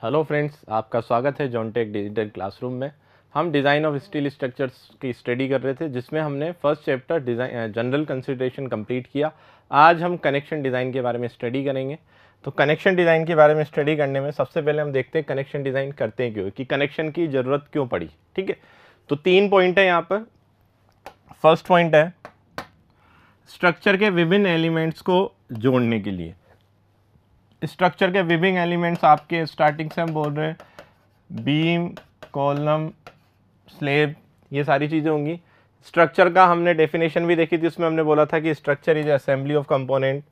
Hello friends, आपका स्वागत है जॉनटेक डिजिटल क्लासरूम में। हम डिज़ाइन ऑफ स्टील स्ट्रक्चर्स की स्टडी कर रहे थे, जिसमें हमने first chapter design general consideration complete किया। आज हम कनेक्शन डिज़ाइन के बारे में स्टडी करेंगे। तो कनेक्शन डिज़ाइन के बारे में स्टडी करने में सबसे पहले हम देखते हैं कनेक्शन डिज़ाइन करते हैं क्यों, कि कनेक्शन की ज़रूरत क्यों पड़ी। ठीक है, तो 3 पॉइंट है यहाँ पर। फर्स्ट पॉइंट है स्ट्रक्चर के विभिन्न एलिमेंट्स को जोड़ने के लिए। स्ट्रक्चर के विभिन्न एलिमेंट्स आपके स्टार्टिंग से हम बोल रहे हैं बीम, कॉलम, स्लेब, ये सारी चीज़ें होंगी। स्ट्रक्चर का हमने डेफिनेशन भी देखी थी, उसमें हमने बोला था कि structure is assembly of component.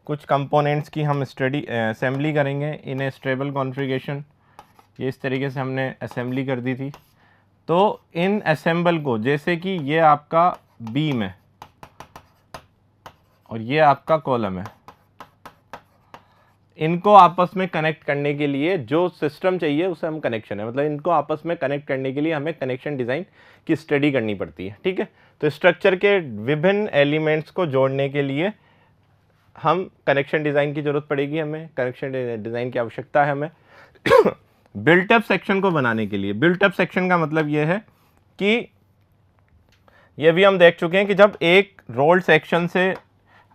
कुछ कंपोनेंट्स की हम स्टडी असेंबली करेंगे इन ए स्टेबल कॉन्फ़िगरेशन। ये इस तरीके से हमने असेंबली कर दी थी। तो इन असेंबल को, जैसे कि ये आपका बीम है और ये आपका कॉलम है, इनको आपस में कनेक्ट करने के लिए जो सिस्टम चाहिए उसे हम कनेक्शन है, मतलब इनको आपस में कनेक्ट करने के लिए हमें कनेक्शन डिज़ाइन की स्टडी करनी पड़ती है। ठीक है, तो स्ट्रक्चर के विभिन्न एलिमेंट्स को जोड़ने के लिए हम कनेक्शन डिज़ाइन की ज़रूरत पड़ेगी, हमें कनेक्शन डिज़ाइन की आवश्यकता है हमें। बिल्टअप सेक्शन को बनाने के लिए, बिल्टअप सेक्शन का मतलब ये है कि ये भी हम देख चुके हैं कि जब एक रोल्ड सेक्शन से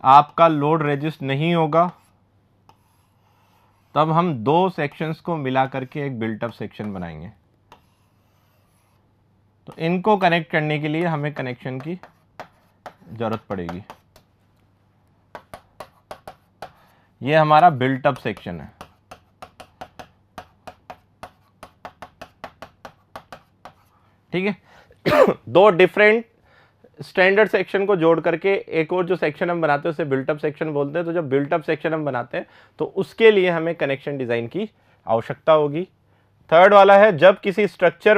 आपका लोड रेजिस्ट नहीं होगा, तब हम दो सेक्शंस को मिला करके एक बिल्टअप सेक्शन बनाएंगे। तो इनको कनेक्ट करने के लिए हमें कनेक्शन की जरूरत पड़ेगी। ये हमारा बिल्टअप सेक्शन है। ठीक है, दो डिफरेंट स्टैंडर्ड सेक्शन को जोड़ करके एक और जो सेक्शन हम बनाते हैं उसे बिल्टअप सेक्शन बोलते हैं। तो जब बिल्टअप सेक्शन हम बनाते हैं तो उसके लिए हमें कनेक्शन डिज़ाइन की आवश्यकता होगी। थर्ड वाला है जब किसी स्ट्रक्चर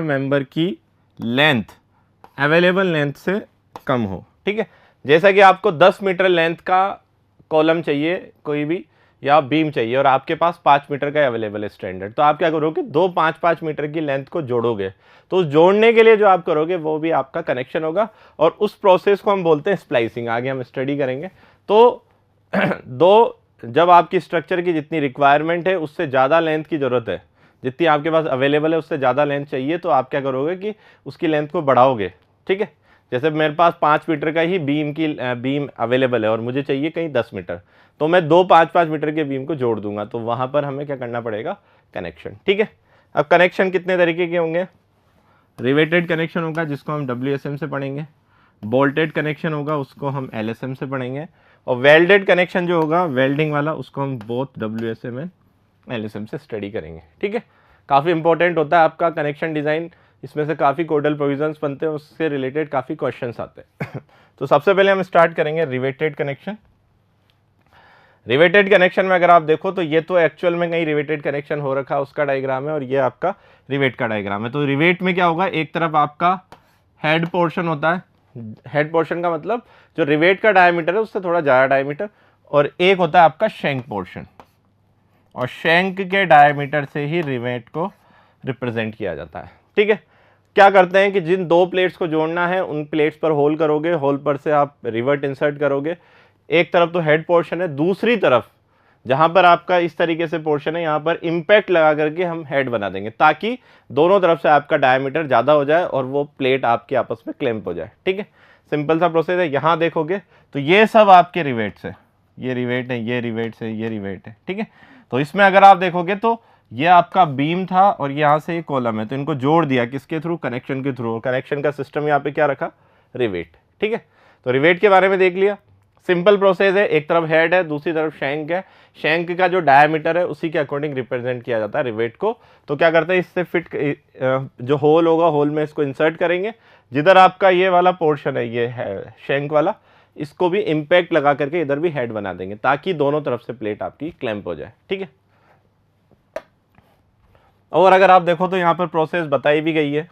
मेंबर की लेंथ अवेलेबल लेंथ से कम हो। ठीक है, जैसा कि आपको 10 मीटर लेंथ का कॉलम चाहिए कोई भी, या बीम चाहिए, और आपके पास 5 मीटर का अवेलेबल है स्टैंडर्ड, तो आप क्या करोगे, दो 5-5 मीटर की लेंथ को जोड़ोगे। तो उस जोड़ने के लिए जो आप करोगे वो भी आपका कनेक्शन होगा, और उस प्रोसेस को हम बोलते हैं स्प्लाइसिंग। आगे हम स्टडी करेंगे। तो दो, जब आपकी स्ट्रक्चर की जितनी रिक्वायरमेंट है उससे ज़्यादा लेंथ की ज़रूरत है, जितनी आपके पास अवेलेबल है उससे ज़्यादा लेंथ चाहिए, तो आप क्या करोगे कि उसकी लेंथ को बढ़ाओगे। ठीक है, जैसे मेरे पास 5 मीटर का ही बीम अवेलेबल है और मुझे चाहिए कहीं 10 मीटर, तो मैं दो 5-5 मीटर के बीम को जोड़ दूंगा। तो वहां पर हमें क्या करना पड़ेगा, कनेक्शन। ठीक है, अब कनेक्शन कितने तरीके के होंगे। रिवेटेड कनेक्शन होगा जिसको हम WSM से पढ़ेंगे, बोल्टेड कनेक्शन होगा उसको हम LSM से पढ़ेंगे, और वेल्डेड कनेक्शन जो होगा वेल्डिंग वाला उसको हम बोथ WSM एंड LSM से स्टडी करेंगे। ठीक है, काफ़ी इंपॉर्टेंट होता है आपका कनेक्शन डिज़ाइन। इसमें से काफ़ी कोडल प्रोविजंस बनते हैं, उससे रिलेटेड काफ़ी क्वेश्चंस आते हैं। तो सबसे पहले हम स्टार्ट करेंगे रिवेटेड कनेक्शन। रिवेटेड कनेक्शन में अगर आप देखो तो ये तो एक्चुअल में कहीं रिवेटेड कनेक्शन हो रखा है उसका डायग्राम है, और ये आपका रिवेट का डायग्राम है। तो रिवेट में क्या होगा, एक तरफ आपका हेड पोर्शन होता है। हेड पोर्शन का मतलब जो रिवेट का डायमीटर है उससे थोड़ा ज़्यादा डायमीटर, और एक होता है आपका शैंक पोर्शन, और शैंक के डायमीटर से ही रिवेट को रिप्रेजेंट किया जाता है। ठीक है, क्या करते हैं कि जिन दो प्लेट्स को जोड़ना है उन प्लेट्स पर होल करोगे, होल पर से आप रिवर्ट इंसर्ट करोगे। एक तरफ तो हेड पोर्शन है, दूसरी तरफ जहां पर आपका इस तरीके से पोर्शन है, यहां पर इंपैक्ट लगा करके हम हेड बना देंगे, ताकि दोनों तरफ से आपका डायमीटर ज़्यादा हो जाए और वो प्लेट आपके आपस में क्लैंप हो जाए। ठीक है, सिंपल सा प्रोसेस है। यहां देखोगे तो ये सब आपके रिवेट्स है, ये रिवेट है, ये रिवेट्स है, ये रिवेट है। ठीक है, तो इसमें अगर आप देखोगे तो ये आपका बीम था और यहाँ से ये कॉलम है, तो इनको जोड़ दिया किसके थ्रू, कनेक्शन के थ्रू। कनेक्शन का सिस्टम यहाँ पे क्या रखा, रिवेट। ठीक है, तो रिवेट के बारे में देख लिया। सिंपल प्रोसेस है, एक तरफ हेड है दूसरी तरफ शैंक है। शैंक का जो डायमीटर है उसी के अकॉर्डिंग रिप्रेजेंट किया जाता है रिवेट को। तो क्या करते हैं, इससे फिट जो होल होगा, होल में इसको इंसर्ट करेंगे। जिधर आपका ये वाला पोर्शन है, ये है शैंक वाला, इसको भी इंपैक्ट लगा करके इधर भी हेड बना देंगे, ताकि दोनों तरफ से प्लेट आपकी क्लैंप हो जाए। ठीक है, और अगर आप देखो तो यहाँ पर प्रोसेस बताई भी गई है।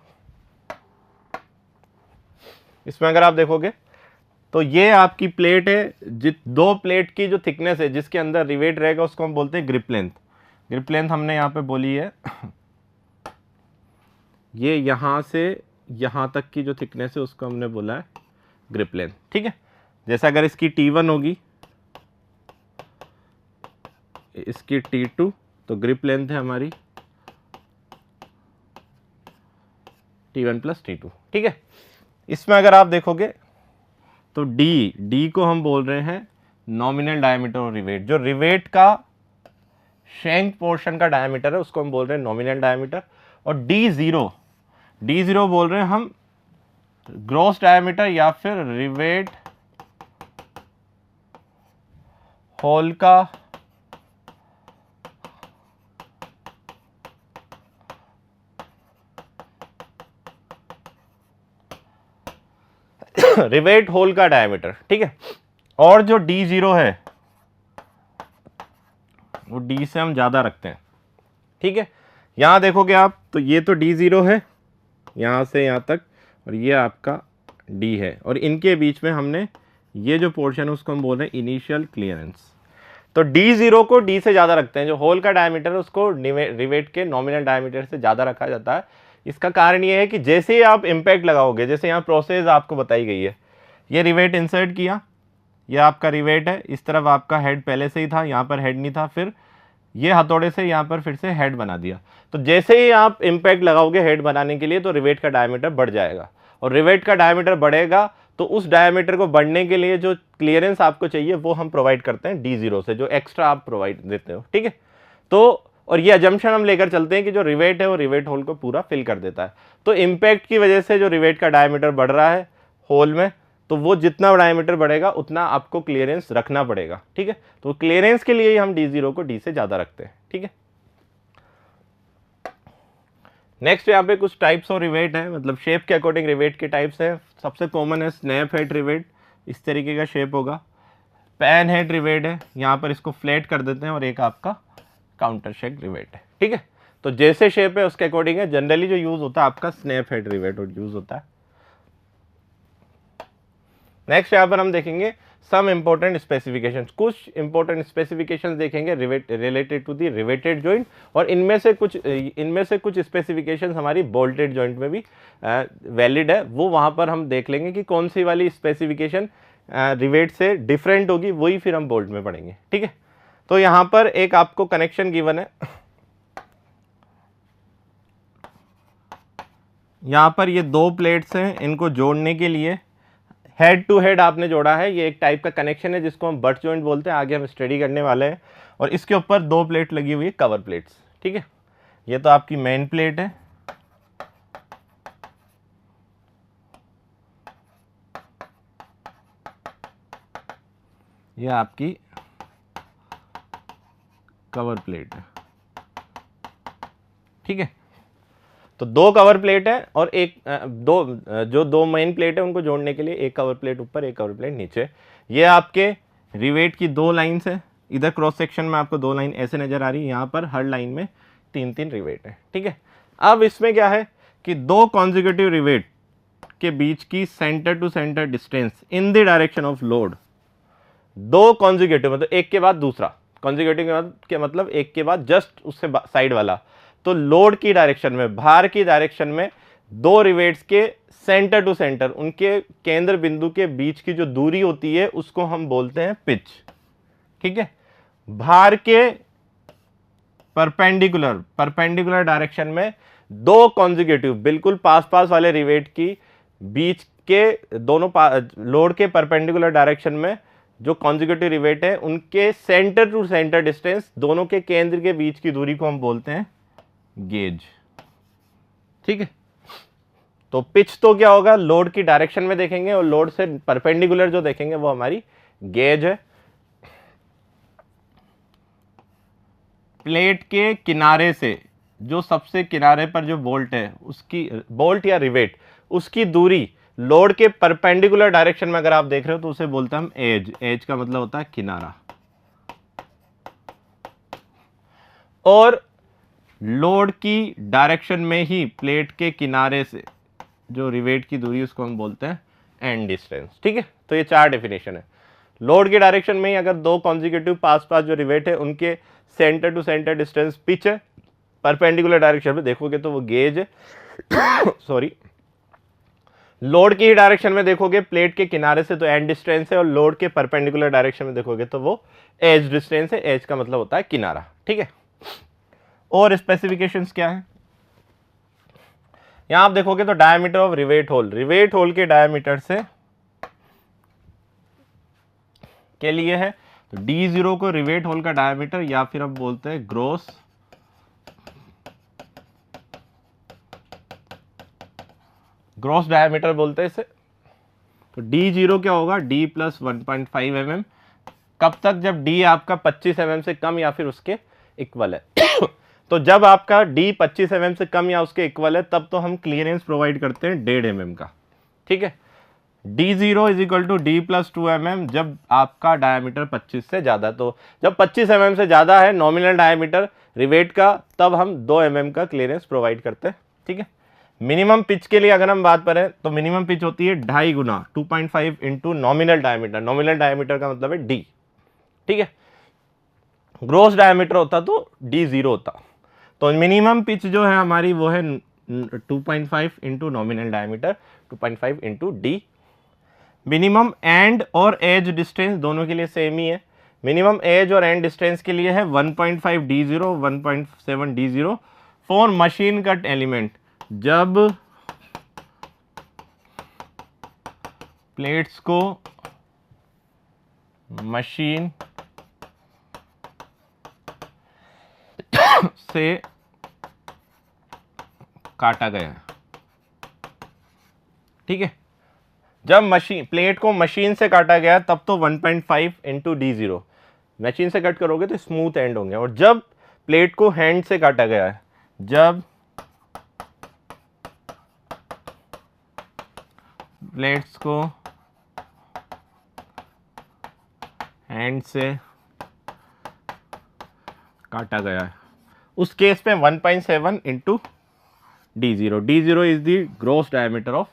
इसमें अगर आप देखोगे तो ये आपकी प्लेट है, दो प्लेट की जो थिकनेस है जिसके अंदर रिवेट रहेगा उसको हम बोलते हैं ग्रिप लेंथ। ग्रिप लेंथ हमने यहाँ पे बोली है ये यहाँ से यहाँ तक की जो थिकनेस है उसको हमने बोला है ग्रिप लेंथ। ठीक है, जैसे अगर इसकी T1 होगी इसकी T2, तो ग्रिप लेंथ है हमारी T1 प्लस T2। ठीक है, इसमें अगर आप देखोगे तो डी को हम बोल रहे हैं नॉमिनल डायमीटर ऑफ रिवेट। जो रिवेट का शैंक पोर्शन का डायमीटर है उसको हम बोल रहे हैं नॉमिनल डायमीटर। और डी जीरो बोल रहे हैं हम ग्रॉस डायमीटर या फिर रिवेट होल का रिवेट होल का डायमीटर। ठीक है, और जो D0 है वो D से हम ज्यादा रखते हैं। ठीक है, यहां देखोगे आप तो ये तो D0 है यहां से यहां तक, और ये आपका D है, और इनके बीच में हमने ये जो पोर्शन है उसको हम बोल रहे हैं इनिशियल क्लियरेंस। तो D0 को D से ज़्यादा रखते हैं। जो होल का डायमीटर है उसको रिवेट के नॉमिनल डायमीटर से ज़्यादा रखा जाता है। इसका कारण ये है कि जैसे ही आप इम्पैक्ट लगाओगे, जैसे यहाँ प्रोसेस आपको बताई गई है, ये रिवेट इंसर्ट किया, ये आपका रिवेट है, इस तरफ आपका हेड पहले से ही था, यहाँ पर हेड नहीं था, फिर ये हथौड़े से यहाँ पर फिर से हेड बना दिया। तो जैसे ही आप इम्पैक्ट लगाओगे हेड बनाने के लिए तो रिवेट का डायमीटर बढ़ जाएगा, और रिवेट का डायमीटर बढ़ेगा तो उस डायमीटर को बढ़ने के लिए जो क्लियरेंस आपको चाहिए वो हम प्रोवाइड करते हैं D0 से, जो एक्स्ट्रा आप प्रोवाइड देते हो। ठीक है, तो और ये अजम्पशन हम लेकर चलते हैं कि जो रिवेट है वो रिवेट होल को पूरा फिल कर देता है। तो इम्पैक्ट की वजह से जो रिवेट का डायमीटर बढ़ रहा है होल में, तो वो जितना डायमीटर बढ़ेगा उतना आपको क्लियरेंस रखना पड़ेगा। ठीक है, तो क्लियरेंस के लिए ही हम D0 को D से ज़्यादा रखते हैं। ठीक है, नेक्स्ट यहाँ पे कुछ टाइप्स ऑफ रिवेट है, मतलब शेप के अकॉर्डिंग रिवेट के टाइप्स हैं। सबसे कॉमन है स्नैप हेड रिवेट, इस तरीके का शेप होगा। पैन हेड रिवेट है, यहाँ पर इसको फ्लैट कर देते हैं, और एक आपका काउंटर शेप रिवेट है। ठीक है, तो जैसे शेप है उसके अकॉर्डिंग है। जनरली जो यूज होता है आपका स्नैप हेड रिवेट और यूज होता है। नेक्स्ट यहाँ पर हम देखेंगे सम इंपॉर्टेंट स्पेसिफिकेशंस, कुछ इंपॉर्टेंट स्पेसिफिकेशंस देखेंगे rivet related to the riveted joint, और इनमें से कुछ स्पेसिफिकेशंस हमारी बोल्टेड जॉइंट में भी वैलिड है। वो वहाँ पर हम देख लेंगे कि कौन सी वाली स्पेसिफिकेशन रिवेट से डिफरेंट होगी, वही फिर हम बोल्ट में पढ़ेंगे। ठीक है, तो यहाँ पर एक आपको कनेक्शन गिवन है, यहाँ पर ये दो प्लेट्स हैं, इनको जोड़ने के लिए हेड टू हेड आपने जोड़ा है। ये एक टाइप का कनेक्शन है जिसको हम बट जॉइंट बोलते हैं, आगे हम स्टडी करने वाले हैं। और इसके ऊपर दो प्लेट लगी हुई है, कवर प्लेट्स। ठीक है, ये तो आपकी मेन प्लेट है, ये आपकी कवर प्लेट है। ठीक है, तो दो कवर प्लेट है, और एक दो मेन प्लेट है, उनको जोड़ने के लिए एक कवर प्लेट ऊपर एक कवर प्लेट नीचे। ये आपके रिवेट की दो लाइंस है, इधर क्रॉस सेक्शन में आपको दो लाइन ऐसे नजर आ रही है, यहाँ पर हर लाइन में 3-3 रिवेट है। ठीक है, अब इसमें क्या है कि दो कॉन्जिक्यूटिव रिवेट के बीच की centre to centre distance in the direction of load, दो कॉन्जिक्यूटिव मतलब एक के बाद दूसरा, कॉन्जिक्यूटिव के मतलब एक के बाद जस्ट उससे साइड वाला, तो लोड की डायरेक्शन में, भार की डायरेक्शन में दो रिवेट्स के सेंटर टू सेंटर, उनके केंद्र बिंदु के बीच की जो दूरी होती है उसको हम बोलते हैं पिच। ठीक है, भार के परपेंडिकुलर डायरेक्शन में दो कॉन्जिक्यूटिव बिल्कुल पास पास वाले रिवेट की बीच के दोनों लोड के परपेंडिकुलर डायरेक्शन में जो कॉन्जिक्यूटिव रिवेट है उनके सेंटर टू सेंटर डिस्टेंस, दोनों के केंद्र के बीच की दूरी को हम बोलते हैं गेज। ठीक है, तो पिच तो क्या होगा, लोड की डायरेक्शन में देखेंगे, और लोड से परपेंडिकुलर जो देखेंगे वो हमारी गेज है। प्लेट के किनारे से, जो सबसे किनारे पर जो बोल्ट है उसकी, बोल्ट या रिवेट, उसकी दूरी लोड के परपेंडिकुलर डायरेक्शन में अगर आप देख रहे हो तो उसे बोलते हैं हम एज। एज का मतलब होता है किनारा। और लोड की डायरेक्शन में ही प्लेट के किनारे से जो रिवेट की दूरी उसको हम बोलते हैं एंड डिस्टेंस। ठीक है, तो ये चार डेफिनेशन है। लोड के डायरेक्शन में ही अगर दो कॉन्जिक्यूटिव पास पास जो रिवेट है उनके centre to centre distance pitch है, परपेंडिकुलर डायरेक्शन में देखोगे तो वो गेज है सॉरी। लोड की ही डायरेक्शन में देखोगे प्लेट के किनारे से तो एंड डिस्टेंस है, और लोड के परपेंडिकुलर डायरेक्शन में देखोगे तो वो एज डिस्टेंस है। एज का मतलब होता है किनारा, ठीक है। और स्पेसिफिकेशंस क्या है, यहां आप देखोगे तो diameter of rivet hole, rivet hole के डायमीटर से के लिए है तो D0 को रिवेट होल का डायमीटर, या फिर हम बोलते हैं ग्रॉस डायमीटर बोलते हैं इसे। तो D0 क्या होगा, D प्लस 1.5 mm। कब तक, जब D आपका 25 mm से कम या फिर उसके इक्वल है। तो जब आपका D 25 mm से कम या उसके इक्वल है तब तो हम क्लियरेंस प्रोवाइड करते हैं 1.5 mm का, ठीक है। D0 is equal to D plus 2 mm जब आपका डायमीटर 25 से ज़्यादा, तो जब 25 mm से ज़्यादा है नॉमिनल डायमीटर रिवेट का, तब हम 2 mm का क्लियरेंस प्रोवाइड करते हैं, ठीक है। मिनिमम पिच के लिए अगर हम बात करें तो मिनिमम पिच होती है 2.5 गुना 2.5 into nominal diameter, nominal diameter का मतलब है D, ठीक है। ग्रॉस डायमीटर होता तो D0 होता। तो मिनिमम पिच जो है हमारी वो है 2.5 into nominal diameter, 2.5 into D। Minimum and और एज डिस्टेंस दोनों के लिए सेम ही है। मिनिमम एज और एंड डिस्टेंस के लिए है 1.5 D0, 1.7 D0 for machine cut element. जब प्लेट्स को मशीन से काटा गया है, ठीक है। जब मशीन प्लेट को मशीन से काटा गया तब तो 1.5 इंटू D0, मशीन से कट करोगे तो स्मूथ एंड होंगे। और जब प्लेट को हैंड से काटा गया है, जब प्लेट्स को हैंड से काटा गया है उस केस में 1.7 into D0, D0 is the gross diameter of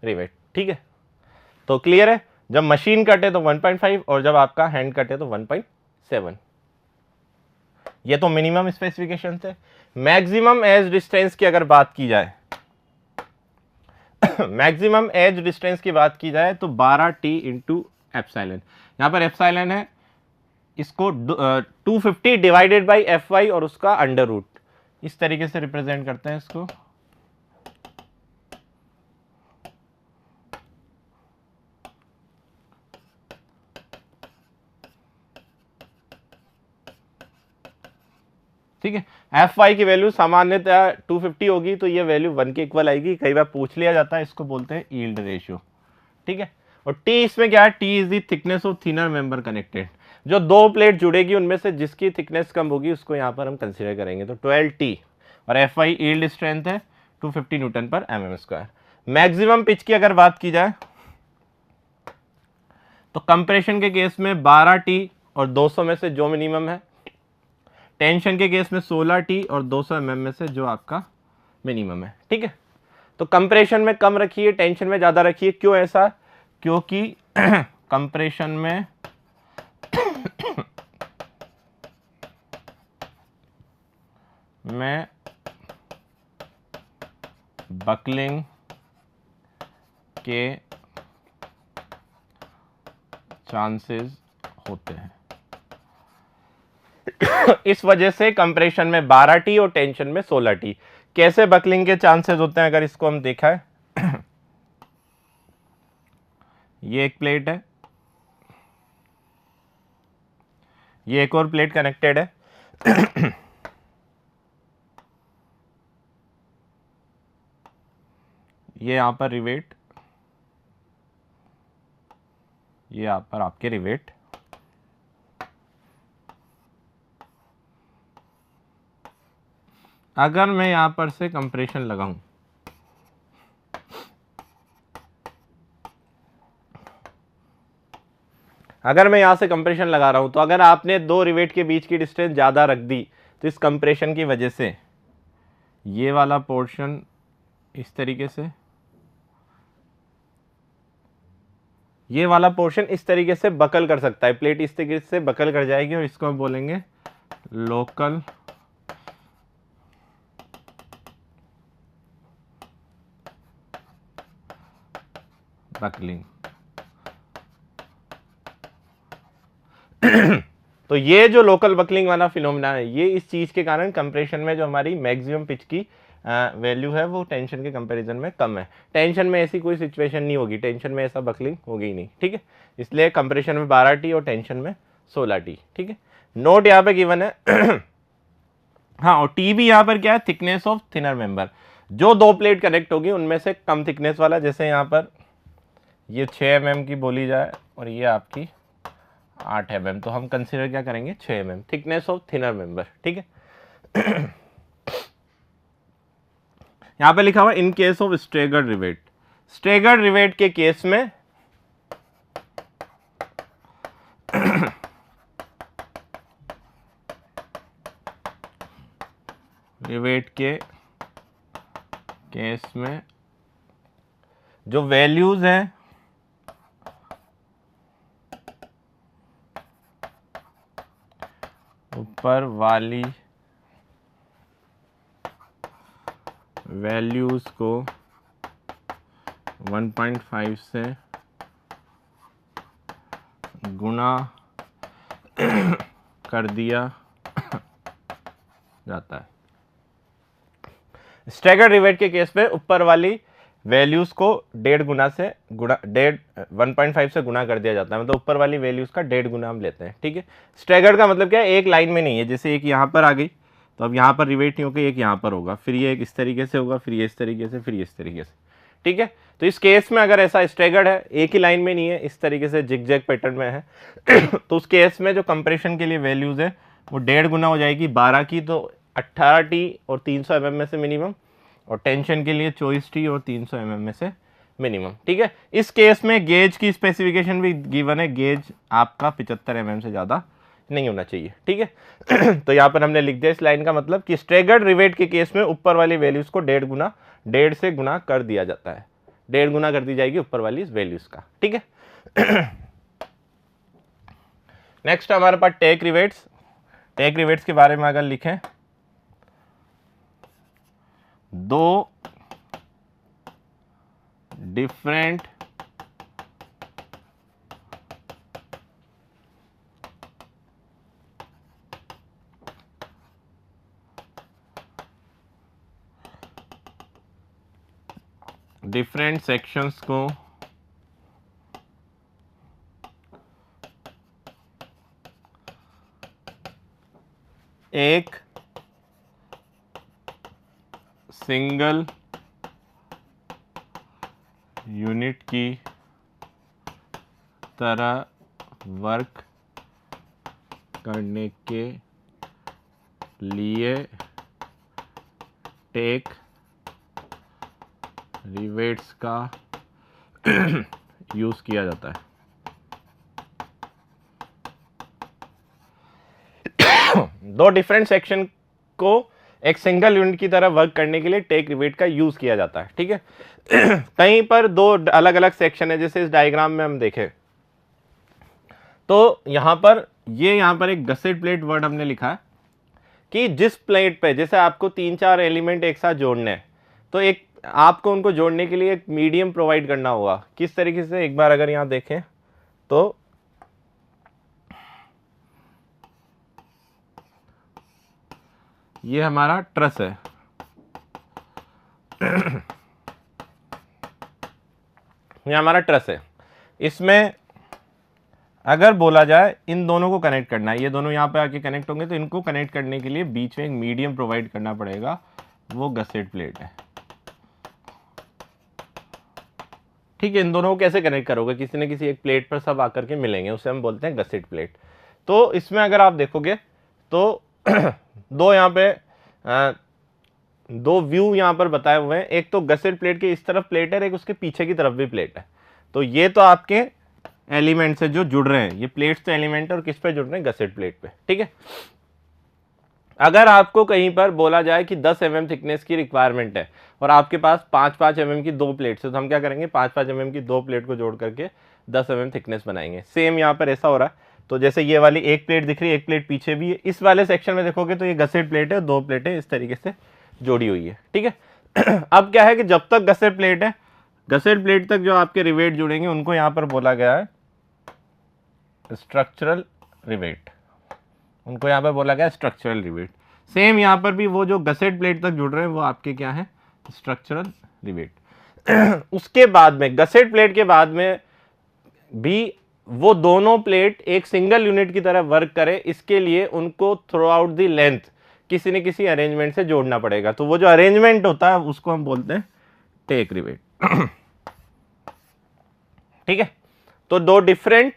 rivet, ठीक है। तो क्लियर है, जब मशीन कटे तो 1.5 और जब आपका हैंड कटे तो 1.7। ये तो मिनिमम स्पेसिफिकेशन थे। मैक्सिमम एज डिस्टेंस की अगर बात की जाए मैक्सिमम एज डिस्टेंस की बात की जाए तो 12T इंटू एप्सिलॉन, यहां पर एप्सिलॉन है, इसको 250 डिवाइडेड बाई Fy और उसका अंडर रूट, इस तरीके से रिप्रेजेंट करते हैं इसको। ठीक है, Fy की वैल्यू सामान्यतः 250 होगी तो ये वैल्यू 1 के इक्वल आएगी, कई बार पूछ लिया जाता है, इसको बोलते हैं यील्ड रेशियो, ठीक है। और T इसमें क्या है, T is the thickness of thinner member connected. जो दो प्लेट जुड़ेगी उनमें से जिसकी थिकनेस कम होगी उसको यहाँ पर हम कंसीडर करेंगे। तो 12T और Fy यील्ड स्ट्रेंथ है 250 न्यूटन पर mm स्क्वायर। मैक्सिमम पिच की अगर बात की जाए तो कंप्रेशन के केस में 12T और 200 में से जो मिनिमम है, टेंशन के केस में 16T और 200 mm में से जो आपका मिनिमम है, ठीक है। तो कंप्रेशन में कम रखिए, टेंशन में ज़्यादा रखिए। क्यों ऐसा, क्योंकि कंप्रेशन में बकलिंग के चांसेस होते हैं। इस वजह से कंप्रेशन में 12T और टेंशन में 16T। कैसे बकलिंग के चांसेस होते हैं, अगर इसको हम देखा है ये एक प्लेट है, ये एक और प्लेट कनेक्टेड है ये यहां पर रिवेट, ये यहां पर आपके रिवेट। अगर मैं यहां पर से कंप्रेशन लगाऊं, अगर मैं यहां से कंप्रेशन लगा रहा हूं तो अगर आपने दो रिवेट के बीच की डिस्टेंस ज़्यादा रख दी तो इस कंप्रेशन की वजह से ये वाला पोर्शन इस तरीके से, ये वाला पोर्शन इस तरीके से बकल कर सकता है, प्लेट इस तरीके से बकल कर जाएगी और इसको हम बोलेंगे लोकल बकलिंग। तो ये जो लोकल बकलिंग वाला फिनोमेना है, ये इस चीज के कारण कंप्रेशन में जो हमारी मैक्सिमम पिच की वैल्यू है वो टेंशन के कंपैरिजन में कम है। टेंशन में ऐसी कोई सिचुएशन नहीं होगी, टेंशन में ऐसा बकलिंग होगी ही नहीं, ठीक है। इसलिए कंप्रेशन में 12 टी और टेंशन में 16 टी, ठीक है। नोट यहाँ पे गिवन है। हाँ, और टी भी यहाँ पर क्या है, थिकनेस ऑफ थिनर मेंबर। जो दो प्लेट कनेक्ट होगी उनमें से कम थिकनेस वाला, जैसे यहाँ पर ये 6 mm की बोली जाए और ये आपकी 8 mm, तो हम कंसीडर क्या करेंगे, 6 mm thickness of thinner member, ठीक है। यहां पे लिखा हुआ in case of staggered rivet. Staggered rivet के केस में रिवेट के केस में जो वैल्यूज हैं ऊपर वाली वैल्यूज को 1.5 से गुना कर दिया जाता है। स्टैगर्ड रिवेट के केस में ऊपर वाली वैल्यूज को 1.5 से गुना कर दिया जाता है, मतलब ऊपर वाली वैल्यूज का 1.5 गुना हम लेते हैं, ठीक है। स्टैगर्ड का मतलब क्या है, एक लाइन में नहीं है, जैसे एक यहाँ पर आ गई तो अब यहाँ पर रिवेट नहीं होगा, एक यहाँ पर होगा, फिर ये एक इस तरीके से होगा, फिर ये इस तरीके से, फिर ये इस तरीके से, ठीक है। तो इस केस में अगर ऐसा स्टैगर्ड है, एक ही लाइन में नहीं है, इस तरीके से जिग-जैग पैटर्न में है तो उस केस में जो कंप्रेशन के लिए वैल्यूज है वो 1.5 गुना हो जाएगी 12 की, तो 18 टी और 300 mm में से मिनिमम, और टेंशन के लिए 24 टी और 300 mm में से मिनिमम, ठीक है। इस केस में गेज की स्पेसिफिकेशन भी गिवन है, गेज आपका 75 mm से ज़्यादा नहीं होना चाहिए, ठीक है। तो यहाँ पर हमने लिख दिया इस लाइन का मतलब कि स्टैगर्ड रिवेट के केस में ऊपर वाली वैल्यूज को 1.5 से गुना कर दिया जाता है, 1.5 गुना कर दी जाएगी ऊपर वाली वैल्यूज का, ठीक है। नेक्स्ट हमारे पास टेक रिवेट्स। टेक रिवेट्स के बारे में अगर लिखें, दो डिफरेंट सेक्शंस को एक सिंगल यूनिट की तरह वर्क करने के लिए टेक रिवेट्स का यूज किया जाता है। दो डिफरेंट सेक्शन को एक सिंगल यूनिट की तरह वर्क करने के लिए टेक रिवेट का यूज किया जाता है, ठीक है। कहीं पर दो अलग अलग सेक्शन है, जैसे इस डायग्राम में हम देखें तो यहां पर एक गसेट प्लेट वर्ड हमने लिखा है कि जिस प्लेट पे, जैसे आपको 3-4 एलिमेंट एक साथ जोड़ने हैं, तो एक आपको उनको जोड़ने के लिए एक मीडियम प्रोवाइड करना होगा। किस तरीके से, एक बार अगर यहां देखें तो ये हमारा ट्रस है। ये हमारा ट्रस है, इसमें अगर बोला जाए इन दोनों को कनेक्ट करना है, ये दोनों यहाँ पे आके कनेक्ट होंगे, तो इनको कनेक्ट करने के लिए बीच में एक मीडियम प्रोवाइड करना पड़ेगा, वो गसेट प्लेट है, ठीक है। इन दोनों को कैसे कनेक्ट करोगे, किसी न किसी एक प्लेट पर सब आकर के मिलेंगे, उसे हम बोलते हैं गसेट प्लेट। तो इसमें अगर आप देखोगे तो दो यहाँ पे दो व्यू यहाँ पर बताए हुए हैं, एक तो गसेट प्लेट के इस तरफ प्लेट है, एक उसके पीछे की तरफ भी प्लेट है। तो ये तो आपके एलिमेंट से जो जुड़ रहे हैं, ये प्लेट्स तो एलिमेंट है और किस पे जुड़ रहे हैं, गसेट प्लेट पे, ठीक है। अगर आपको कहीं पर बोला जाए कि 10 mm थिकनेस की रिक्वायरमेंट है और आपके पास 5-5 mm की दो प्लेट्स है, तो हम क्या करेंगे, 5-5 mm की दो प्लेट को जोड़ करके 10 mm थिकनेस बनाएंगे। सेम यहाँ पर ऐसा हो रहा है। तो जैसे ये वाली एक प्लेट दिख रही है, एक प्लेट पीछे भी है, इस वाले सेक्शन में देखोगे तो ये गसेट प्लेट है, दो प्लेटें इस तरीके से जोड़ी हुई है, ठीक है। अब क्या है कि जब तक गसेट प्लेट है, गसेट प्लेट तक जो आपके रिवेट जुड़ेंगे उनको यहाँ पर बोला गया है स्ट्रक्चरल रिवेट, उनको यहाँ पर बोला गया स्ट्रक्चरल रिवेट। सेम यहाँ पर भी वो जो गसेट प्लेट तक जुड़ रहे हैं वो आपके क्या है, स्ट्रक्चरल रिवेट। उसके बाद में गसेट प्लेट के बाद में भी वो दोनों प्लेट एक सिंगल यूनिट की तरह वर्क करे, इसके लिए उनको थ्रू आउट द लेंथ किसी न किसी अरेंजमेंट से जोड़ना पड़ेगा। तो वो जो अरेंजमेंट होता है उसको हम बोलते हैं टेक रिवेट। ठीक है, तो दो डिफरेंट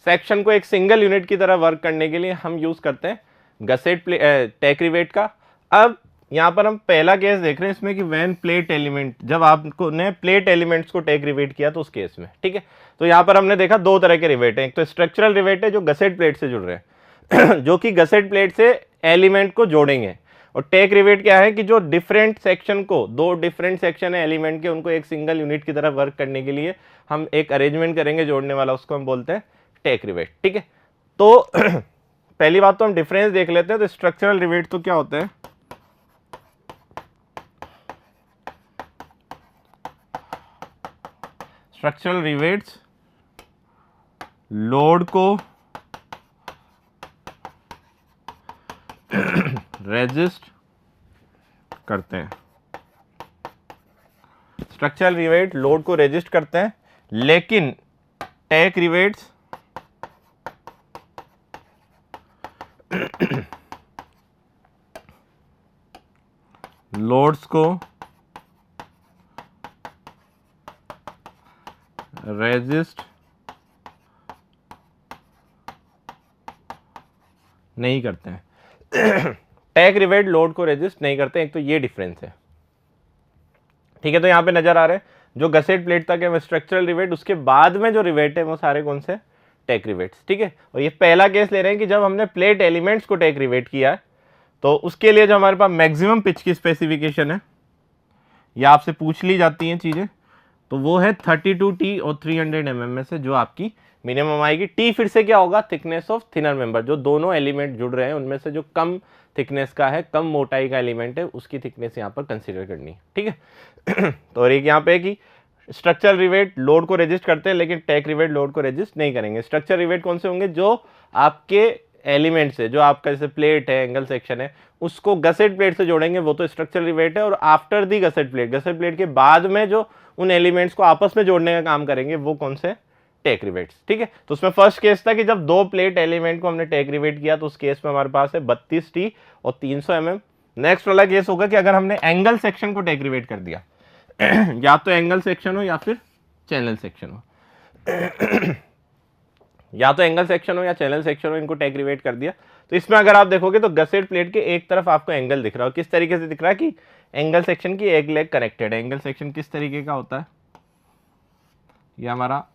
सेक्शन को एक सिंगल यूनिट की तरह वर्क करने के लिए हम यूज करते हैं गसेट टेक रिवेट का। अब यहाँ पर हम पहला केस देख रहे हैं इसमें कि व्हेन प्लेट एलिमेंट, जब आपको ने प्लेट एलिमेंट्स को टेक रिवेट किया तो उस केस में, ठीक है। तो यहाँ पर हमने देखा दो तरह के रिवेट हैं, एक तो स्ट्रक्चरल रिवेट है जो गसेट प्लेट से जुड़ रहे हैं जो कि गसेट प्लेट से एलिमेंट को जोड़ेंगे, और टेक रिवेट क्या है कि जो डिफरेंट सेक्शन को, दो डिफरेंट सेक्शन है एलिमेंट के, उनको एक सिंगल यूनिट की तरह वर्क करने के लिए हम एक अरेंजमेंट करेंगे जोड़ने वाला, उसको हम बोलते हैं टेक रिवेट। ठीक है, तो पहली बात तो हम डिफरेंस देख लेते हैं। तो स्ट्रक्चरल रिवेट तो क्या होते हैं, स्ट्रक्चरल रिवेट्स लोड को रेजिस्ट करते हैं, स्ट्रक्चरल रिवेट लोड को रेजिस्ट करते हैं, लेकिन टेक रिवेट्स लोड्स को रेजिस्ट नहीं करते हैं। टेक रिवेट लोड को रेजिस्ट नहीं करते, एक तो ये डिफरेंस है। ठीक है, तो यहां पे नजर आ रहे हैं जो गसेट प्लेट तक है वो स्ट्रक्चरल रिवेट, उसके बाद में जो रिवेट है वो सारे कौन से, टेक रिवेट्स। ठीक है, और ये पहला केस ले रहे हैं कि जब हमने प्लेट एलिमेंट्स को टेक रिवेट किया है तो उसके लिए जो हमारे पास मैक्सिमम पिच की स्पेसिफिकेशन है, या आपसे पूछ ली जाती हैं चीजें, तो वो है 32T और 300 mm में से जो आपकी मिनिमम आएगी। टी फिर से क्या होगा, थिकनेस ऑफ थिनर मेंबर, जो दोनों एलिमेंट जुड़ रहे हैं उनमें से जो कम थिकनेस का है, कम मोटाई का एलिमेंट है, उसकी थिकनेस यहाँ पर कंसीडर करनी है। ठीक है तो एक यहाँ पे कि स्ट्रक्चरल रिवेट लोड को रेजिस्ट करते हैं लेकिन टेक रिवेट लोड को रेजिस्ट नहीं करेंगे। स्ट्रक्चरल रिवेट कौन से होंगे, जो आपके एलिमेंट से, जो आपका जैसे प्लेट है, एंगल सेक्शन है, उसको गसेट प्लेट से जोड़ेंगे, वो तो स्ट्रक्चरल रिवेट है। और आफ्टर दी गसेट प्लेट के बाद में जो उन एलिमेंट्स को आपस में जोड़ने का काम करेंगे वो कौन से, टेक रिवेट्स। ठीक है, तो उसमें फर्स्ट केस था कि जब दो प्लेट एलिमेंट को हमने टेक रिवेट किया तो उस केस में हमारे पास है 32T और 300 mm। नेक्स्ट वाला केस होगा कि अगर हमने एंगल सेक्शन को टेक रिवेट कर दिया या तो एंगल सेक्शन हो या फिर चैनल सेक्शन हो या तो एंगल सेक्शन हो या चैनल सेक्शन हो, इनको टेक रिवेट कर दिया। तो इसमें अगर आप देखोगे तो गसेट प्लेट के एक तरफ आपको एंगल दिख रहा हो, किस तरीके से दिख रहा है कि एंगल सेक्शन की एक लेग कनेक्टेड है। एंगल सेक्शन किस तरीके का होता है, ये हमारा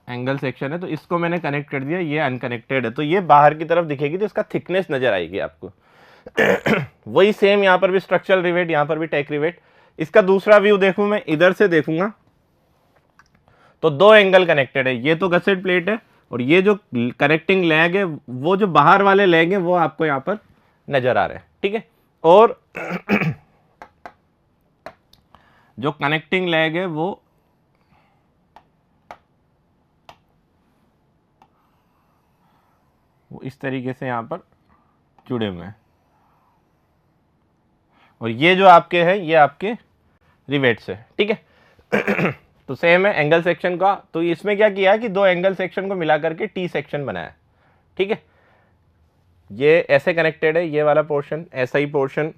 एंगल सेक्शन है, तो इसको मैंने कनेक्ट कर दिया, ये अनकनेक्टेड है, तो ये बाहर की तरफ दिखेगी, तो इसका थिकनेस नजर आएगी आपको वही सेम यहाँ पर भी स्ट्रक्चरल रिवेट, यहाँ पर भी टेक रिवेट। इसका दूसरा व्यू देखूं मैं, इधर से देखूंगा तो दो एंगल कनेक्टेड है, ये तो गसेट प्लेट है और ये जो कनेक्टिंग लेग है, वो जो बाहर वाले लेग है वो आपको यहाँ पर नजर आ रहे हैं। ठीक है, और जो कनेक्टिंग लेग है वो इस तरीके से यहाँ पर जुड़े हुए हैं, और ये जो आपके हैं ये आपके रिवेट्स है। ठीक है तो सेम है एंगल सेक्शन का, तो इसमें क्या किया कि दो एंगल सेक्शन को मिला करके टी सेक्शन बनाया। ठीक है, ये ऐसे कनेक्टेड है, ये वाला पोर्शन, ऐसा ही पोर्शन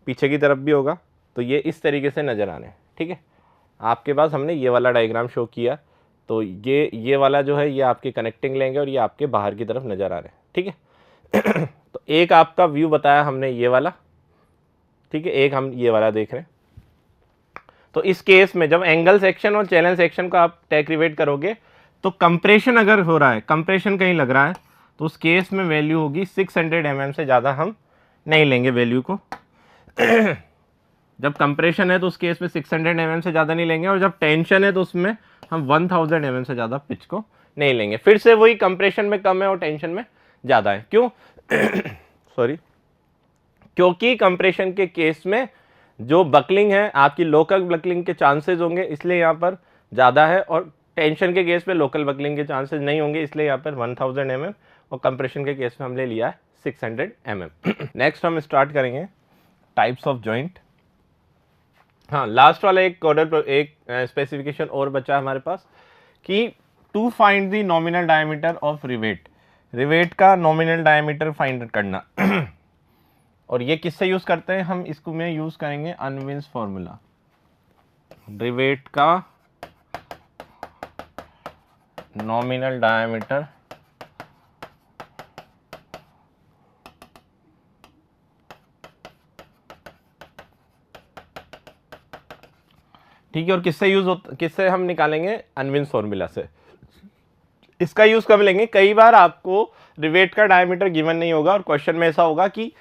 पीछे की तरफ भी होगा, तो ये इस तरीके से नजर आने। ठीक है, आपके पास हमने ये वाला डायग्राम शो किया, तो ये वाला जो है ये आपके कनेक्टिंग लेंगे और ये आपके बाहर की तरफ नजर आ रहे हैं। ठीक है तो एक आपका व्यू बताया हमने ये वाला, ठीक है, एक हम ये वाला देख रहे हैं। तो इस केस में जब एंगल सेक्शन और चैनल सेक्शन को आप टेक रिवेट करोगे तो कंप्रेशन अगर हो रहा है, कंप्रेशन कहीं लग रहा है, तो उस केस में वैल्यू होगी 600 mm से ज़्यादा हम नहीं लेंगे वैल्यू को जब कंप्रेशन है तो उस केस में 600 mm से ज़्यादा नहीं लेंगे, और जब टेंशन है तो उसमें हम 1000 mm से ज़्यादा पिच को नहीं लेंगे। फिर से वही कंप्रेशन में कम है और टेंशन में ज़्यादा है, क्यों सॉरी क्योंकि कंप्रेशन के केस में जो बकलिंग है आपकी लोकल बकलिंग के चांसेस होंगे इसलिए यहाँ पर ज़्यादा है, और टेंशन के केस पे लोकल बकलिंग के चांसेस नहीं होंगे इसलिए यहाँ पर 1000 mm, और कंप्रेशन के केस में हमने लिया है 600 mm। नेक्स्ट हम स्टार्ट करेंगे टाइप्स ऑफ जॉइंट। हाँ, लास्ट वाला एक ऑर्डर एक स्पेसिफिकेशन और बचा हमारे पास कि to find the nominal diameter of rivet, rivet का नॉमिनल डायमीटर फाइंड करना। और ये किससे यूज करते हैं हम, इसको में यूज करेंगे अनविन्स फॉर्मूला, रिवेट का नॉमिनल डायमीटर ठीक है। और किससे यूज होता, किससे हम निकालेंगे, अनविन्स फॉर्मूला से। इसका यूज कब लेंगे, कई बार आपको रिवेट का डायमीटर गिवन नहीं होगा और क्वेश्चन में ऐसा होगा कि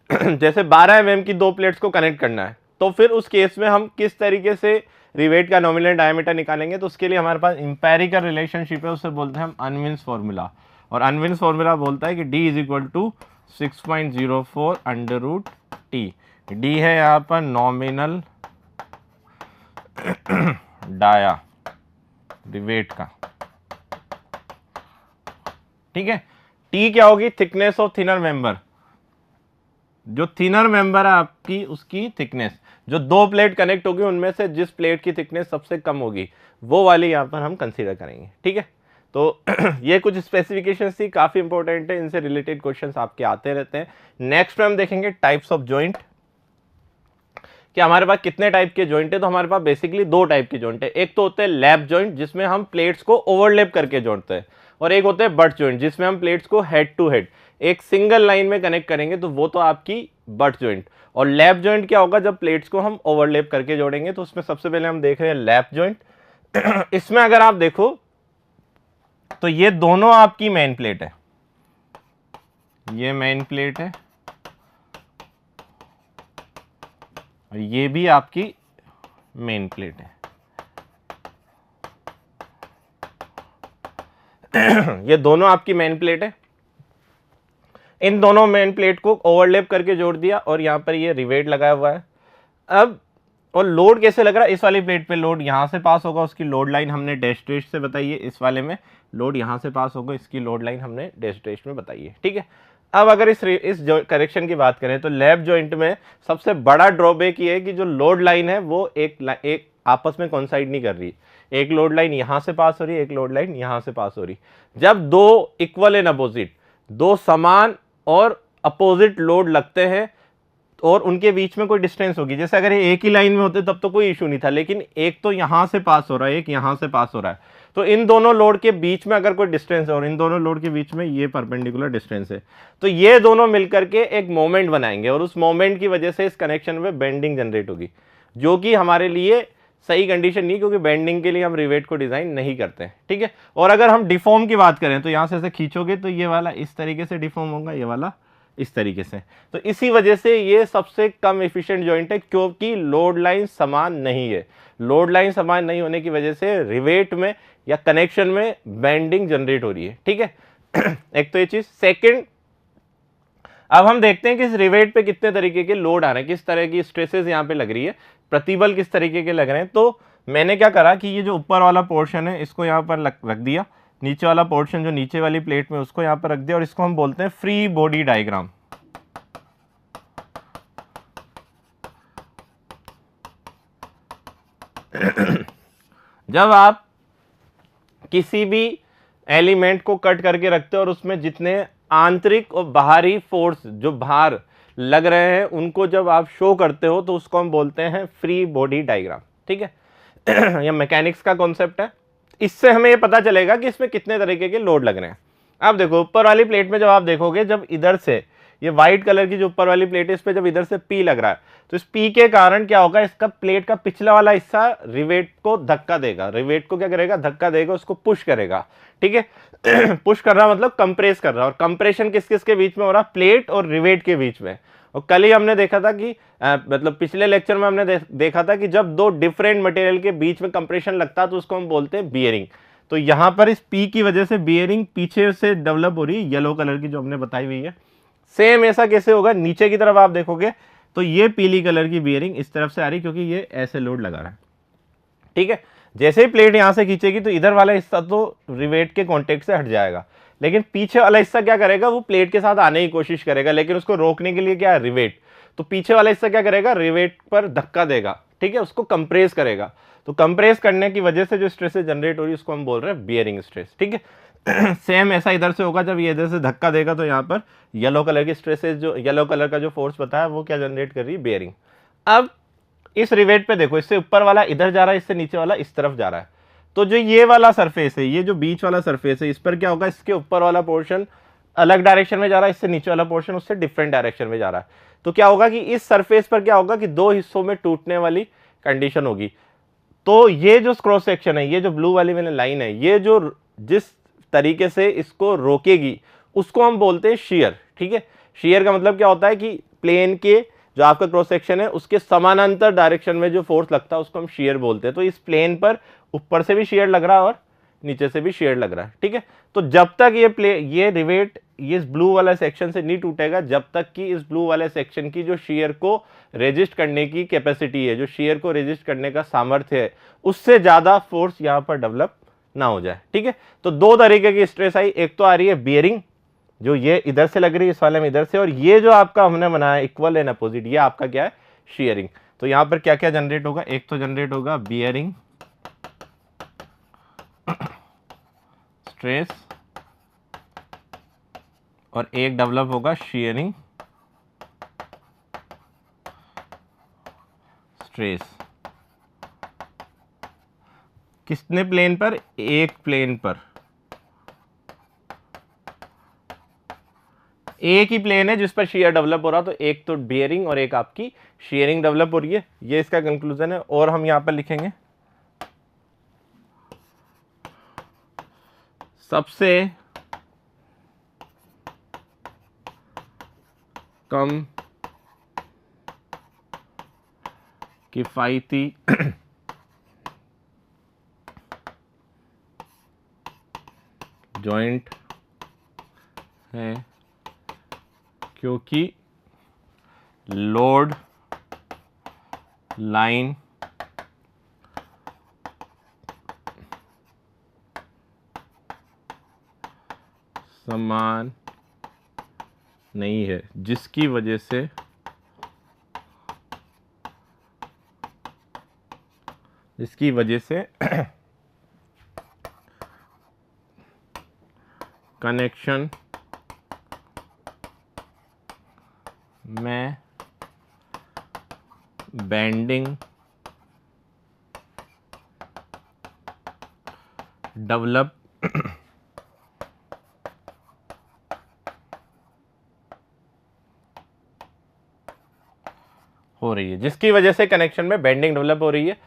जैसे 12 mm की दो प्लेट्स को कनेक्ट करना है, तो फिर उस केस में हम किस तरीके से रिवेट का नॉमिनल डायमीटर निकालेंगे। तो उसके लिए हमारे पास इंपेरिकल रिलेशनशिप है, उससे बोलते हैं हम अनविन्स फॉर्मूला। और अनविन्स फॉर्मूला बोलता है कि D = 6.04 √T। D है यहाँ पर नॉमिनल डाया रिवेट का, ठीक है। T क्या होगी, थिकनेस ऑफ थिनर मेंबर, जो थिनर मेंबर है आपकी उसकी थिकनेस, जो दो प्लेट कनेक्ट होगी उनमें से जिस प्लेट की थिकनेस सबसे कम होगी वो वाली यहाँ पर हम कंसीडर करेंगे, ठीक है। तो ये कुछ स्पेसिफिकेशंस थी, काफी इंपॉर्टेंट है, इनसे रिलेटेड क्वेश्चंस आपके आते रहते हैं। नेक्स्ट में हम देखेंगे टाइप्स ऑफ जॉइंट, कि हमारे पास कितने टाइप के जॉइंट है। तो हमारे पास बेसिकली दो टाइप के जॉइंट है, एक तो होते हैं लैप जॉइंट जिसमें हम प्लेट्स को ओवरलैप करके जोड़ते हैं, और एक होते हैं बट जॉइंट जिसमें हम प्लेट्स को हेड टू हेड एक सिंगल लाइन में कनेक्ट करेंगे, तो वो तो आपकी बट जॉइंट। और लैप जॉइंट क्या होगा, जब प्लेट्स को हम ओवरलैप करके जोड़ेंगे। तो उसमें सबसे पहले हम देख रहे हैं लैप जॉइंट। इसमें अगर आप देखो तो ये दोनों आपकी मेन प्लेट है, ये मेन प्लेट है और ये भी आपकी मेन प्लेट है। ये दोनों आपकी मेन प्लेट है, इन दोनों मेन प्लेट को ओवरलैप करके जोड़ दिया और यहां पर ये रिवेट लगाया हुआ है। अब और लोड कैसे लग रहा है, इस वाली प्लेट पे लोड यहां से पास होगा, उसकी लोड लाइन हमने डैश डैश से बताई है। इस वाले में लोड यहां से पास होगा, इसकी लोड लाइन हमने डैश डैश में बताई है, ठीक है। अब अगर इस करेक्शन की बात करें तो लैप जॉइंट में सबसे बड़ा ड्रॉबैक ये है कि जो लोड लाइन है वो एक आपस में कोइंसाइड नहीं कर रही, एक लोड लाइन यहां से पास हो रही है, एक लोड लाइन यहां से पास हो रही। जब दो इक्वल एंड अपोजिट, दो समान और अपोजिट लोड लगते हैं और उनके बीच में कोई डिस्टेंस होगी, जैसे अगर ये एक ही लाइन में होते तब तो कोई इशू नहीं था, लेकिन एक तो यहां से पास हो रहा है, एक यहां से पास हो रहा है, तो इन दोनों लोड के बीच में अगर कोई डिस्टेंस है और इन दोनों लोड के बीच में ये परपेंडिकुलर डिस्टेंस है, तो ये दोनों मिलकर के एक मोमेंट बनाएंगे और उस मोमेंट की वजह से इस कनेक्शन में बेंडिंग जनरेट होगी, जो कि हमारे लिए सही कंडीशन नहीं, क्योंकि बेंडिंग के लिए हम रिवेट को डिजाइन नहीं करते हैं, ठीक है। और अगर हम डिफॉर्म की बात करें तो यहां से ऐसे खींचोगे तो ये वाला इस तरीके से डिफॉर्म होगा, ये वाला इस तरीके से। तो इसी वजह से ये सबसे कम एफिशिएंट जॉइंट है, क्योंकि लोड लाइन समान नहीं है। लोड लाइन समान नहीं होने की वजह से रिवेट में या कनेक्शन में बेंडिंग जनरेट हो रही है, ठीक है। एक तो ये चीज। सेकंड, अब हम देखते हैं कि इस रिवेट पे कितने तरीके के लोड आ रहे हैं, किस तरह की स्ट्रेसेस यहाँ पे लग रही है, प्रतिबल किस तरीके के लग रहे हैं। तो मैंने क्या करा कि ये जो ऊपर वाला पोर्शन है इसको यहाँ पर रख दिया, नीचे वाला पोर्शन जो नीचे वाली प्लेट में उसको यहाँ पर रख दिया, और इसको हम बोलते हैं फ्री बॉडी डायग्राम। जब आप किसी भी एलिमेंट को कट करके रखते हो और उसमें जितने आंतरिक और बाहरी फोर्स जो बाहर लग रहे हैं उनको जब आप शो करते हो तो उसको हम बोलते हैं फ्री बॉडी डायग्राम, ठीक है। यह मैकेनिक्स का कॉन्सेप्ट है। इससे हमें ये पता चलेगा कि इसमें कितने तरीके के लोड लग रहे हैं। अब देखो ऊपर वाली प्लेट में जब आप देखोगे, जब इधर से ये व्हाइट कलर की जो ऊपर वाली प्लेट है इस पर जब इधर से पी लग रहा है, तो इस पी के कारण क्या होगा, इसका प्लेट का पिछला वाला हिस्सा रिवेट को धक्का देगा, रिवेट को क्या करेगा, धक्का देगा, उसको पुश करेगा, ठीक है। पुश कर रहा मतलब कंप्रेस कर रहा है, और कंप्रेशन किस किस के बीच में हो रहा, प्लेट और रिवेट के बीच में। और कल ही हमने देखा था कि मतलब पिछले लेक्चर में हमने देखा था कि जब दो डिफरेंट मटेरियल के बीच में कंप्रेशन लगता है तो उसको हम बोलते हैं बियरिंग। तो यहां पर इस पी की वजह से बियरिंग पीछे से डेवलप हो रही है, येलो कलर की जो हमने बताई हुई है। सेम ऐसा कैसे होगा, नीचे की तरफ आप देखोगे तो ये पीली कलर की बियरिंग इस तरफ से आ रही क्योंकि ये ऐसे लोड लगा रहा है, ठीक है। जैसे ही प्लेट यहां से खींचेगी तो इधर वाला हिस्सा तो रिवेट के कॉन्टेक्ट से हट जाएगा, लेकिन पीछे वाला हिस्सा क्या करेगा, वो प्लेट के साथ आने की कोशिश करेगा, लेकिन उसको रोकने के लिए क्या है, रिवेट। तो पीछे वाला हिस्सा क्या करेगा, रिवेट पर धक्का देगा, ठीक है, उसको कंप्रेस करेगा। तो कंप्रेस करने की वजह से जो स्ट्रेस जनरेट हो रही है उसको हम बोल रहे हैं बियरिंग स्ट्रेस, ठीक है। सेम ऐसा इधर से होगा, जब ये इधर से धक्का देगा तो यहाँ पर येलो कलर की स्ट्रेसेस, जो येलो कलर का जो फोर्स बताया वो क्या जनरेट कर रही है, बियरिंग। अब इस रिवेट पे देखो, इससे ऊपर वाला इधर जा रहा है, इससे नीचे वाला इस तरफ जा रहा है। तो जो ये वाला सरफेस है, ये जो बीच वाला सरफेस है, इस पर क्या होगा, इसके ऊपर वाला पोर्शन अलग डायरेक्शन में जा रहा है, इससे नीचे वाला पोर्शन उससे डिफरेंट डायरेक्शन में जा रहा है। तो क्या होगा कि इस सरफेस पर क्या होगा कि दो हिस्सों में टूटने वाली कंडीशन होगी। तो ये जो क्रॉस सेक्शन है, ये जो ब्लू वाली मैंने लाइन है, ये जो जिस तरीके से इसको रोकेगी उसको हम बोलते हैं शेयर, ठीक है। शेयर का मतलब क्या होता है कि प्लेन के जो आपका क्रॉस सेक्शन है उसके समानांतर डायरेक्शन में जो फोर्स लगता है उसको हम शेयर बोलते हैं। तो इस प्लेन पर ऊपर से भी शेयर लग रहा है और नीचे से भी शेयर लग रहा है, ठीक है। तो जब तक ये रिवेट ये इस ब्लू वाला सेक्शन से नहीं टूटेगा, जब तक कि इस ब्लू वाले सेक्शन की जो शेयर को रेजिस्ट करने की कैपेसिटी है, जो शेयर को रेजिस्ट करने का सामर्थ्य है, उससे ज्यादा फोर्स यहां पर डेवलप ना हो जाए, ठीक है। तो दो तरीके की स्ट्रेस आई, एक तो आ रही है बियरिंग, जो ये इधर से लग रही है इस वाले में इधर से, और ये जो आपका हमने बनाया इक्वल एंड अपोजिट, ये आपका क्या है, शेयरिंग। तो यहां पर क्या क्या जनरेट होगा, एक तो जनरेट होगा बियरिंग स्ट्रेस और एक डेवलप होगा शेयरिंग स्ट्रेस। कितने प्लेन पर, एक प्लेन पर, एक ही प्लेन है जिस पर शेयर डेवलप हो रहा, तो एक तो बियरिंग और एक आपकी शेयरिंग डेवलप हो रही है। ये इसका कंक्लूजन है। और हम यहां पर लिखेंगे सबसे कम किफायती जॉइंट है क्योंकि लोड लाइन समान नहीं है, जिसकी वजह से कनेक्शन में बेंडिंग डेवलप हो रही है, जिसकी वजह से कनेक्शन में बेंडिंग डेवलप हो रही है।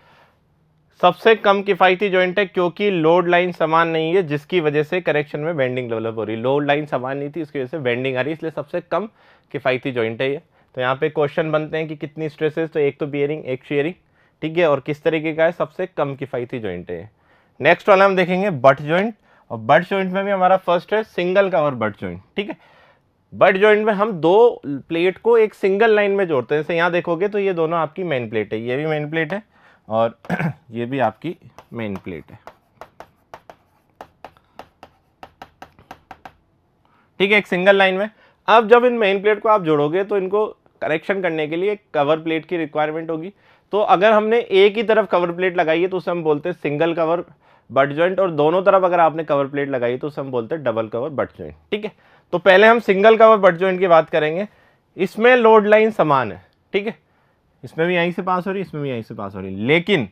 सबसे कम किफायती जॉइंट है क्योंकि लोड लाइन समान नहीं है, जिसकी वजह से कनेक्शन में बेंडिंग डेवलप हो रही है। लोड लाइन समान नहीं थी, इसकी वजह से बेंडिंग आ रही है, इसलिए सबसे कम किफायती जॉइंट है ये। तो यहाँ पे क्वेश्चन बनते हैं कि कितनी स्ट्रेसेस, तो एक तो बियरिंग एक शेयरिंग, ठीक है, और किस तरीके का है, सबसे कम किफायती जॉइंट है। नेक्स्ट वाला हम देखेंगे बट जॉइंट, और बट जॉइंट में भी हमारा फर्स्ट है सिंगल कवर बट जॉइंट, ठीक है। बट जॉइंट में हम दो प्लेट को एक सिंगल लाइन में जोड़ते हैं। जैसे यहाँ देखोगे तो ये दोनों आपकी मेन प्लेट है, ये भी मेन प्लेट है और ये भी आपकी मेन प्लेट है, ठीक है, एक सिंगल लाइन में। अब जब इन मेन प्लेट को आप जोड़ोगे तो इनको कनेक्शन करने के लिए कवर प्लेट की रिक्वायरमेंट होगी। तो अगर हमने एक ही तरफ कवर प्लेट लगाई है तो उसे हम बोलते हैं सिंगल कवर बट जॉइंट, और दोनों तरफ अगर आपने कवर प्लेट लगाई तो उसे हम बोलते हैं डबल कवर बट जॉइंट, ठीक है। तो पहले हम सिंगल कवर बट जॉइंट की बात करेंगे। इसमें लोड लाइन समान है, ठीक है, इसमें भी यहीं से पास हो रही है, इसमें भी यहीं से पास हो रही है, लेकिन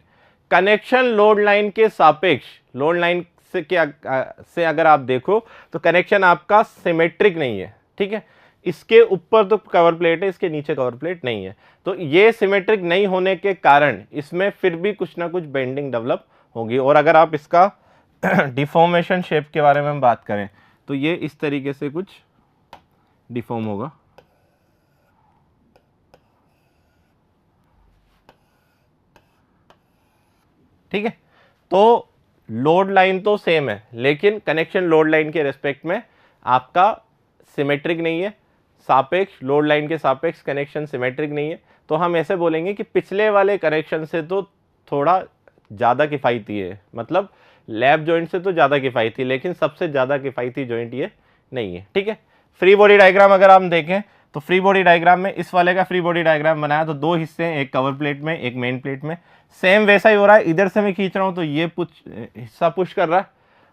कनेक्शन लोड लाइन के सापेक्ष, लोड लाइन से अगर आप देखो तो कनेक्शन आपका सिमेट्रिक नहीं है, ठीक है। इसके ऊपर तो कवर प्लेट है, इसके नीचे कवर प्लेट नहीं है। तो ये सिमेट्रिक नहीं होने के कारण इसमें फिर भी कुछ ना कुछ बेंडिंग डेवलप होगी। और अगर आप इसका डिफॉर्मेशन शेप के बारे में हम बात करें तो ये इस तरीके से कुछ डिफॉर्म होगा, ठीक है। तो लोड लाइन तो सेम है, लेकिन कनेक्शन लोड लाइन के रेस्पेक्ट में आपका सिमेट्रिक नहीं है। सापेक्ष, लोड लाइन के सापेक्ष कनेक्शन सिमेट्रिक नहीं है, तो हम ऐसे बोलेंगे कि पिछले वाले कनेक्शन से तो थोड़ा ज़्यादा किफ़ायती है, मतलब लैप जॉइंट से तो ज़्यादा किफ़ायती, लेकिन सबसे ज़्यादा किफ़ायती जॉइंट ये नहीं है। ठीक है, फ्री बॉडी डायग्राम अगर हम देखें तो फ्री बॉडी डायग्राम में इस वाले का फ्री बॉडी डायग्राम बनाया तो दो हिस्से हैं, एक कवर प्लेट में, एक मेन प्लेट में। सेम वैसा ही हो रहा है, इधर से मैं खींच रहा हूँ तो ये हिस्सा पुश कर रहा है,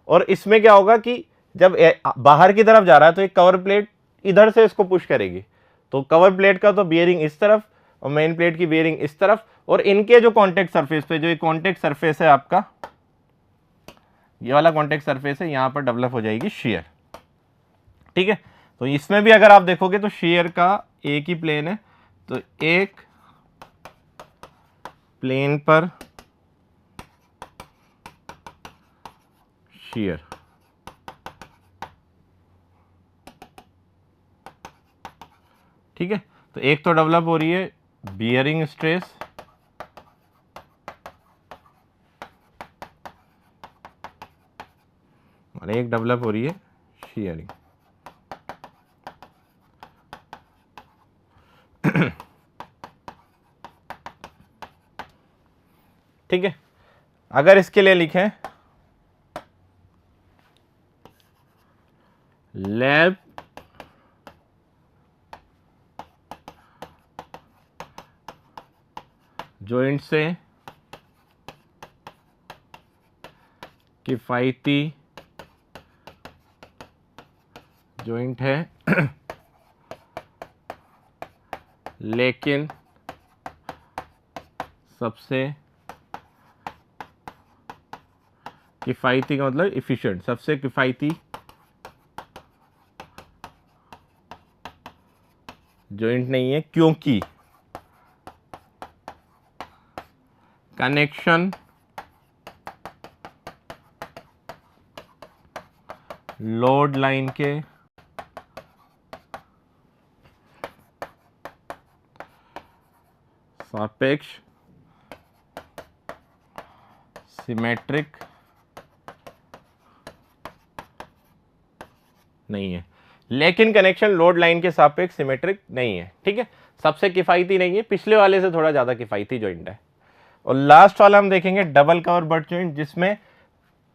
और इसमें क्या होगा कि जब बाहर की तरफ जा रहा है तो एक कवर प्लेट इधर से इसको पुश करेगी, तो कवर प्लेट का तो बियरिंग इस तरफ और मेन प्लेट की बियरिंग इस तरफ, और इनके जो कॉन्टेक्ट सरफेस पे, जो ये कॉन्टेक्ट सरफेस है आपका, ये वाला कॉन्टेक्ट सरफेस है, यहां पर डेवलप हो जाएगी शियर। ठीक है, तो इसमें भी अगर आप देखोगे तो शियर का एक ही प्लेन है, तो एक प्लेन पर शियर। ठीक है, तो एक तो डेवलप हो रही है बियरिंग स्ट्रेस, और एक डेवलप हो रही है शियरिंग। ठीक है, अगर इसके लिए लिखें लैप जॉइंट से किफायती जॉइंट है लेकिन सबसे किफायती का मतलब इफिशिएंट, सबसे किफायती जॉइंट नहीं है, क्योंकि कनेक्शन लोड लाइन के सापेक्ष सिमेट्रिक नहीं है, लेकिन कनेक्शन लोड लाइन के सापेक्ष सिमेट्रिक नहीं है। ठीक है, सबसे किफायती नहीं है, पिछले वाले से थोड़ा ज्यादा किफायती जॉइंट है। और लास्ट वाला हम देखेंगे डबल कवर बट जॉइंट, जिसमें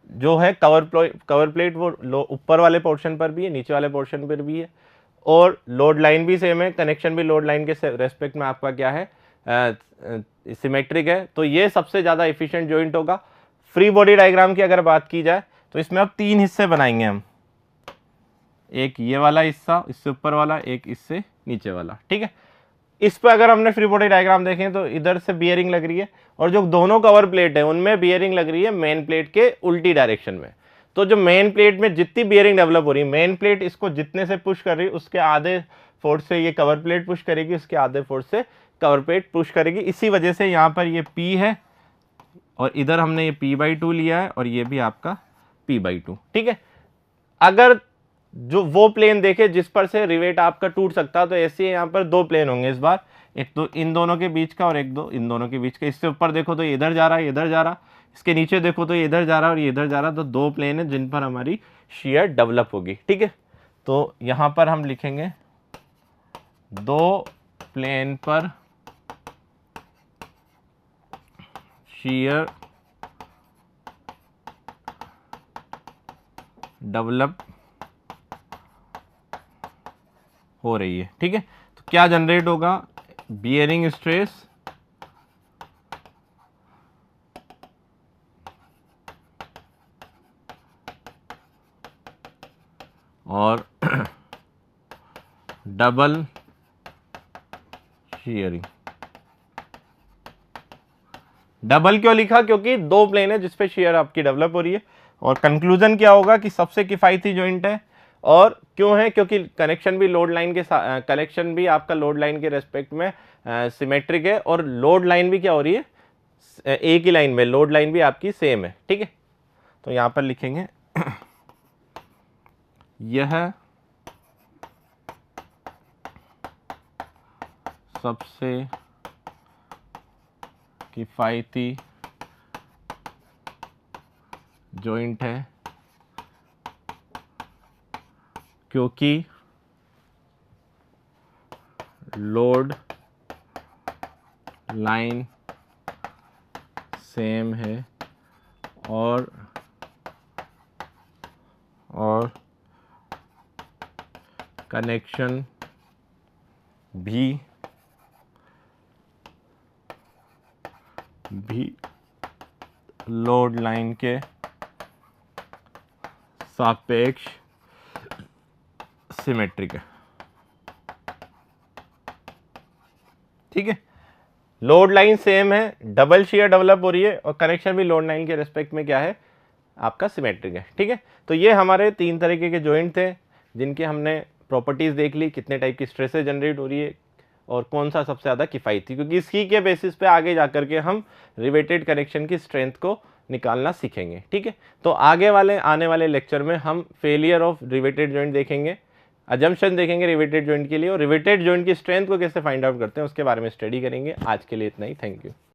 जो है कवर प्लेट वो ऊपर वाले पोर्शन पर भी है, नीचे वाले पोर्शन पर भी है, और लोड लाइन भी सेम है, कनेक्शन भी लोड लाइन के रेस्पेक्ट में आपका क्या है, सिमेट्रिक है। तो ये सबसे ज़्यादा एफिशिएंट जॉइंट होगा। फ्री बॉडी डायग्राम की अगर बात की जाए तो इसमें अब तीन हिस्से बनाएंगे हम, एक ये वाला हिस्सा, इससे ऊपर वाला, एक इससे नीचे वाला। ठीक है, इस पर अगर हमने फ्री बॉडी डायग्राम देखें तो इधर से बियरिंग लग रही है, और जो दोनों कवर प्लेट है उनमें बियरिंग लग रही है मेन प्लेट के उल्टी डायरेक्शन में। तो जो मेन प्लेट में जितनी बियरिंग डेवलप हो रही है, मेन प्लेट इसको जितने से पुश कर रही है उसके आधे फोर्स से ये कवर प्लेट पुश करेगी, उसके आधे फोर्स से कवर प्लेट पुश करेगी। इसी वजह से यहाँ पर ये P है, और इधर हमने ये P/2 लिया है, और ये भी आपका P/2। ठीक है, अगर जो वो प्लेन देखे जिस पर से रिवेट आपका टूट सकता, तो ऐसे यहाँ पर दो प्लेन होंगे इस बार, एक तो इन दोनों के बीच का और एक दो इन दोनों के बीच का। इससे ऊपर देखो तो ये इधर जा रहा है, इधर जा रहा, इसके नीचे देखो तो ये इधर जा रहा है और ये इधर जा रहा, तो दो प्लेन है जिन पर हमारी शियर डेवलप होगी। ठीक है, तो यहाँ पर हम लिखेंगे दो प्लेन पर शियर डेवलप हो रही है। ठीक है, तो क्या जनरेट होगा, बियरिंग स्ट्रेस और डबल शियरिंग। डबल क्यों लिखा, क्योंकि दो प्लेन है जिसपे शियर आपकी डेवलप हो रही है। और कंक्लूजन क्या होगा कि सबसे किफायती जॉइंट है, और क्यों है, क्योंकि कनेक्शन भी लोड लाइन के कनेक्शन भी आपका लोड लाइन के रेस्पेक्ट में सिमेट्रिक है, और लोड लाइन भी क्या हो रही है, एक ही लाइन में लोड लाइन भी आपकी सेम है। ठीक है, तो यहां पर लिखेंगे यह सबसे किफायती जॉइंट है क्योंकि लोड लाइन सेम है और कनेक्शन भी लोड लाइन के सापेक्ष सिमेट्रिक है। ठीक है, लोड लाइन सेम है, डबल शेयर डेवलप हो रही है और कनेक्शन भी लोड लाइन के रिस्पेक्ट में क्या है आपका सिमेट्रिक है। ठीक है, तो ये हमारे 3 तरीके के जॉइंट थे जिनके हमने प्रॉपर्टीज देख ली, कितने टाइप की स्ट्रेसेस जनरेट हो रही है और कौन सा सबसे ज़्यादा किफ़ायती, क्योंकि इसी के बेसिस पे आगे जाकर के हम रिवेटेड कनेक्शन की स्ट्रेंथ को निकालना सीखेंगे। ठीक है, तो आने वाले लेक्चर में हम फेलियर ऑफ रिवेटेड जॉइंट देखेंगे, अजम्पशन देखेंगे रिवेटेड जॉइंट के लिए, और रिवेटेड जॉइंट की स्ट्रेंथ को कैसे फाइंड आउट करते हैं उसके बारे में स्टडी करेंगे। आज के लिए इतना ही, थैंक यू।